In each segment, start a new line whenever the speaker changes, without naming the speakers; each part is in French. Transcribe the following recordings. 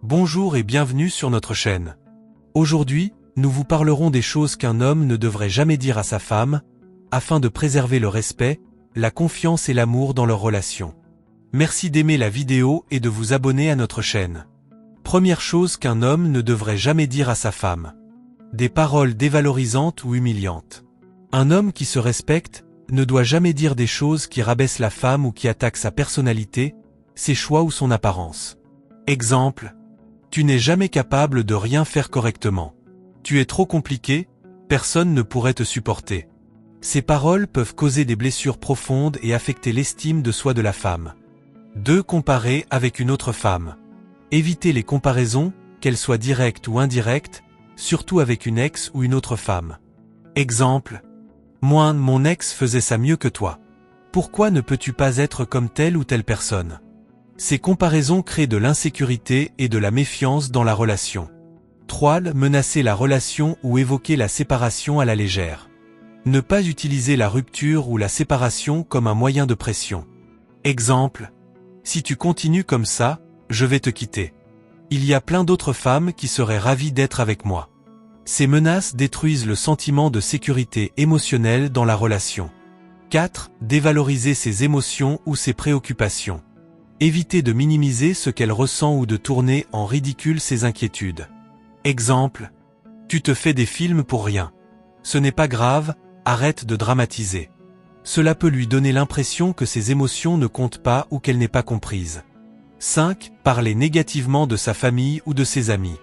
Bonjour et bienvenue sur notre chaîne. Aujourd'hui, nous vous parlerons des choses qu'un homme ne devrait jamais dire à sa femme, afin de préserver le respect, la confiance et l'amour dans leur relation. Merci d'aimer la vidéo et de vous abonner à notre chaîne. Première chose qu'un homme ne devrait jamais dire à sa femme. Des paroles dévalorisantes ou humiliantes. Un homme qui se respecte ne doit jamais dire des choses qui rabaissent la femme ou qui attaquent sa personnalité, ses choix ou son apparence. Exemple. Tu n'es jamais capable de rien faire correctement. Tu es trop compliqué, personne ne pourrait te supporter. Ces paroles peuvent causer des blessures profondes et affecter l'estime de soi de la femme. 2. Comparer avec une autre femme. Évitez les comparaisons, qu'elles soient directes ou indirectes, surtout avec une ex ou une autre femme. Exemple. Moi, mon ex faisait ça mieux que toi. Pourquoi ne peux-tu pas être comme telle ou telle personne? Ces comparaisons créent de l'insécurité et de la méfiance dans la relation. 3. Menacer la relation ou évoquer la séparation à la légère. Ne pas utiliser la rupture ou la séparation comme un moyen de pression. Exemple. Si tu continues comme ça, je vais te quitter. Il y a plein d'autres femmes qui seraient ravies d'être avec moi. Ces menaces détruisent le sentiment de sécurité émotionnelle dans la relation. 4. Dévaloriser ses émotions ou ses préoccupations. Évitez de minimiser ce qu'elle ressent ou de tourner en ridicule ses inquiétudes. Exemple. Tu te fais des films pour rien. Ce n'est pas grave, arrête de dramatiser. Cela peut lui donner l'impression que ses émotions ne comptent pas ou qu'elle n'est pas comprise. 5. Parler négativement de sa famille ou de ses amis.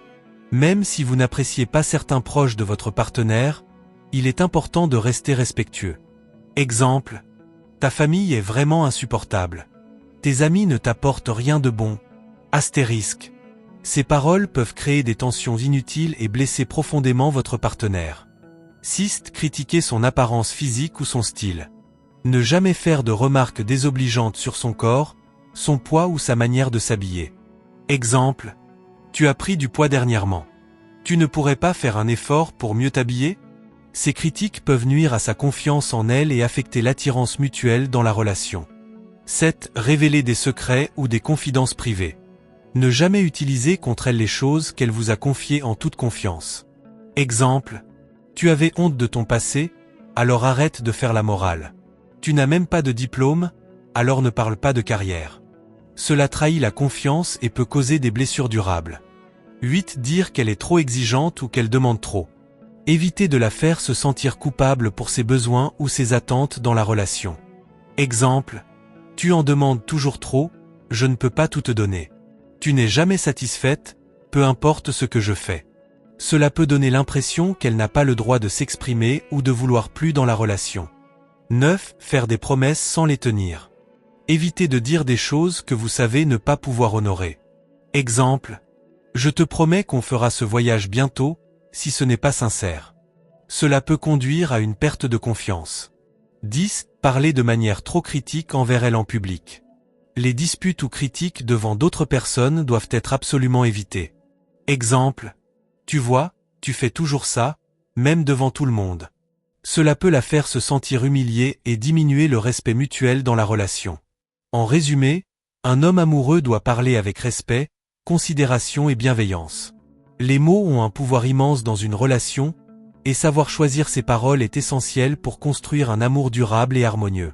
Même si vous n'appréciez pas certains proches de votre partenaire, il est important de rester respectueux. Exemple. Ta famille est vraiment insupportable. Tes amis ne t'apportent rien de bon. Astérisque. Ces paroles peuvent créer des tensions inutiles et blesser profondément votre partenaire. 6. Critiquer son apparence physique ou son style. Ne jamais faire de remarques désobligeantes sur son corps, son poids ou sa manière de s'habiller. Exemple. Tu as pris du poids dernièrement. Tu ne pourrais pas faire un effort pour mieux t'habiller? Ces critiques peuvent nuire à sa confiance en elle et affecter l'attirance mutuelle dans la relation. 7. Révéler des secrets ou des confidences privées. Ne jamais utiliser contre elle les choses qu'elle vous a confiées en toute confiance. Exemple. Tu avais honte de ton passé, alors arrête de faire la morale. Tu n'as même pas de diplôme, alors ne parle pas de carrière. Cela trahit la confiance et peut causer des blessures durables. 8. Dire qu'elle est trop exigeante ou qu'elle demande trop. Évitez de la faire se sentir coupable pour ses besoins ou ses attentes dans la relation. Exemple. Tu en demandes toujours trop, je ne peux pas tout te donner. Tu n'es jamais satisfaite, peu importe ce que je fais. Cela peut donner l'impression qu'elle n'a pas le droit de s'exprimer ou de vouloir plus dans la relation. 9. Faire des promesses sans les tenir. Évitez de dire des choses que vous savez ne pas pouvoir honorer. Exemple. Je te promets qu'on fera ce voyage bientôt, si ce n'est pas sincère. Cela peut conduire à une perte de confiance. 10. Parler de manière trop critique envers elle en public. Les disputes ou critiques devant d'autres personnes doivent être absolument évitées. Exemple. Tu vois, tu fais toujours ça, même devant tout le monde. Cela peut la faire se sentir humiliée et diminuer le respect mutuel dans la relation. En résumé, un homme amoureux doit parler avec respect, considération et bienveillance. Les mots ont un pouvoir immense dans une relation, et savoir choisir ses paroles est essentiel pour construire un amour durable et harmonieux.